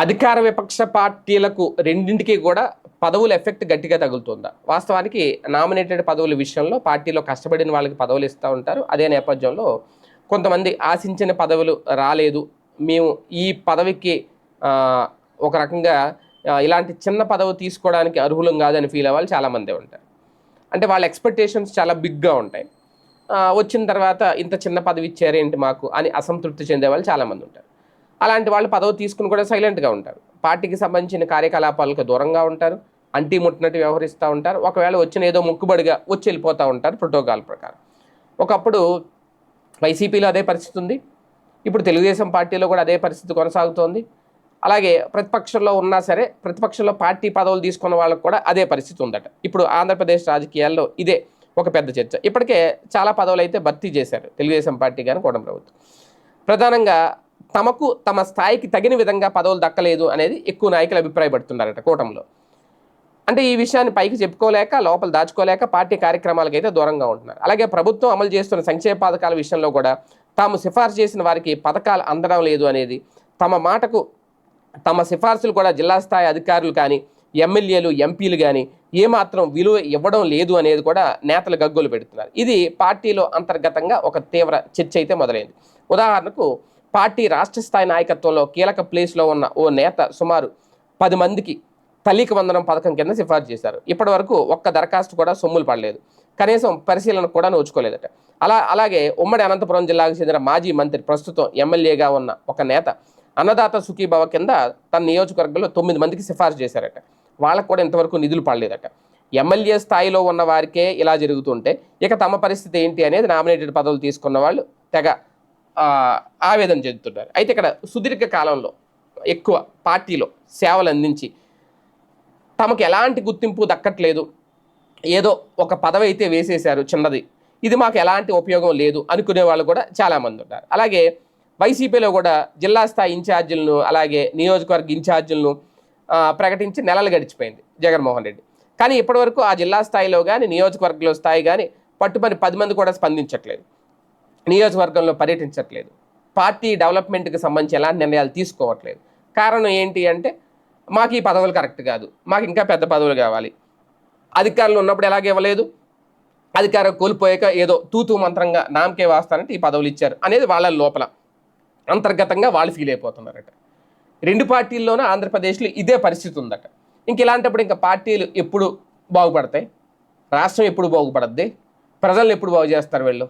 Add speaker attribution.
Speaker 1: అధికార విపక్ష పార్టీలకు రెండింటికి కూడా పదవుల ఎఫెక్ట్ గట్టిగా తగులుతుందా? వాస్తవానికి నామినేటెడ్ పదవుల విషయంలో పార్టీలో కష్టపడిన వాళ్ళకి పదవులు ఇస్తూ ఉంటారు. అదే నేపథ్యంలో కొంతమంది ఆశించిన పదవులు రాలేదు, మేము ఈ పదవికి ఒక రకంగా ఇలాంటి చిన్న పదవి తీసుకోవడానికి అర్హులం కాదని ఫీల్ అవ్వాలి చాలామంది ఉంటారు. అంటే వాళ్ళ ఎక్స్పెక్టేషన్స్ చాలా బిగ్గా ఉంటాయి. వచ్చిన తర్వాత ఇంత చిన్న పదవి ఇచ్చారేంటి మాకు అని అసంతృప్తి చెందే వాళ్ళు చాలామంది ఉంటారు. అలాంటి వాళ్ళు పదవి తీసుకుని కూడా సైలెంట్గా ఉంటారు. పార్టీకి సంబంధించిన కార్యకలాపాలకు దూరంగా ఉంటారు. అంటీ ముట్టినట్టు వ్యవహరిస్తూ ఉంటారు. ఒకవేళ వచ్చిన ఏదో మొక్కుబడిగా వచ్చి వెళ్ళిపోతూ ఉంటారు ప్రోటోకాల్ ప్రకారం. ఒకప్పుడు వైసీపీలో అదే పరిస్థితి ఉంది. ఇప్పుడు తెలుగుదేశం పార్టీలో కూడా అదే పరిస్థితి కొనసాగుతోంది. అలాగే ప్రతిపక్షంలో ఉన్నా సరే ప్రతిపక్షంలో పార్టీ పదవులు తీసుకున్న వాళ్ళకు కూడా అదే పరిస్థితి ఉందట. ఇప్పుడు ఆంధ్రప్రదేశ్ రాజకీయాల్లో ఇదే ఒక పెద్ద చర్చ. ఇప్పటికే చాలా పదవులు అయితే భర్తీ చేశారు తెలుగుదేశం పార్టీ కానీ కూటమి ప్రభుత్వం. ప్రధానంగా తమకు తమ స్థాయికి తగిన విధంగా పదవులు దక్కలేదు అనేది ఎక్కువ నాయకులు అభిప్రాయపడుతున్నారట కూటమిలో. అంటే ఈ విషయాన్ని పైకి చెప్పుకోలేక లోపల దాచుకోలేక పార్టీ కార్యక్రమాలకు అయితే దూరంగా ఉంటున్నారు. అలాగే ప్రభుత్వం అమలు చేస్తున్న సంక్షేమ పథకాల విషయంలో కూడా తాము సిఫార్సు చేసిన వారికి పథకాలు అందడం లేదు అనేది, తమ మాటకు తమ సిఫార్సులు కూడా జిల్లా స్థాయి అధికారులు కానీ ఎమ్మెల్యేలు ఎంపీలు కానీ ఏమాత్రం విలువ ఇవ్వడం లేదు అనేది కూడా నేతలు గగ్గోలు పెడుతున్నారు. ఇది పార్టీలో అంతర్గతంగా ఒక తీవ్ర చర్చ అయితే మొదలైంది. ఉదాహరణకు పార్టీ రాష్ట్ర స్థాయి నాయకత్వంలో కీలక ప్లేస్లో ఉన్న ఓ నేత సుమారు 10 మందికి తల్లికి వందనం పథకం కింద సిఫార్సు చేశారు. ఇప్పటి వరకు ఒక్క దరఖాస్తు కూడా సొమ్ములు పడలేదు, కనీసం పరిశీలన కూడా నోచుకోలేదట. అలాగే ఉమ్మడి అనంతపురం జిల్లాకు చెందిన మాజీ మంత్రి ప్రస్తుతం ఎమ్మెల్యేగా ఉన్న ఒక నేత అన్నదాత సుఖీభవ కింద తన నియోజకవర్గంలో 9 మందికి సిఫార్సు చేశారట. వాళ్ళకు కూడా ఇంతవరకు నిధులు పడలేదట. ఎమ్మెల్యే స్థాయిలో ఉన్న వారికే ఇలా జరుగుతుంటే ఇక తమ పరిస్థితి ఏంటి అనేది నామినేటెడ్ పదవులు తీసుకున్న వాళ్ళు తెగ ఆవేదన చెందుతున్నారు. అయితే ఇక్కడ సుదీర్ఘ కాలంలో ఎక్కువ పార్టీలో సేవలు అందించి తమకు ఎలాంటి గుర్తింపు దక్కట్లేదు, ఏదో ఒక పదవి అయితే వేసేశారు చిన్నది, ఇది మాకు ఎలాంటి ఉపయోగం లేదు అనుకునే వాళ్ళు కూడా చాలామంది ఉంటారు. అలాగే వైసీపీలో కూడా జిల్లా స్థాయి ఇన్ఛార్జీలను అలాగే నియోజకవర్గ ఇన్ఛార్జీలను ప్రకటించి నెలలు గడిచిపోయింది జగన్మోహన్ రెడ్డి. కానీ ఇప్పటివరకు ఆ జిల్లా స్థాయిలో కానీ నియోజకవర్గంలో స్థాయి కానీ పట్టుమని 10 మంది కూడా స్పందించట్లేదు, నియోజకవర్గంలో పర్యటించట్లేదు, పార్టీ డెవలప్మెంట్కి సంబంధించి ఎలాంటి నిర్ణయాలు తీసుకోవట్లేదు. కారణం ఏంటి అంటే మాకు ఈ పదవులు కరెక్ట్ కాదు, మాకు ఇంకా పెద్ద పదవులు కావాలి, అధికారులు ఉన్నప్పుడు ఎలాగ ఇవ్వలేదు, అధికారం కోల్పోయాక ఏదో తూతూ మంత్రంగా నామకే వాస్తానంటే ఈ పదవులు ఇచ్చారు అనేది వాళ్ళ లోపల అంతర్గతంగా వాళ్ళు ఫీల్ అయిపోతున్నారట. 2 పార్టీల్లోనూ ఆంధ్రప్రదేశ్లో ఇదే పరిస్థితి ఉందట. ఇంక ఇలాంటప్పుడు ఇంకా పార్టీలు ఎప్పుడు బాగుపడతాయి, రాష్ట్రం ఎప్పుడు బాగుపడద్ది, ప్రజలను ఎప్పుడు బాగు చేస్తారు వీళ్ళు?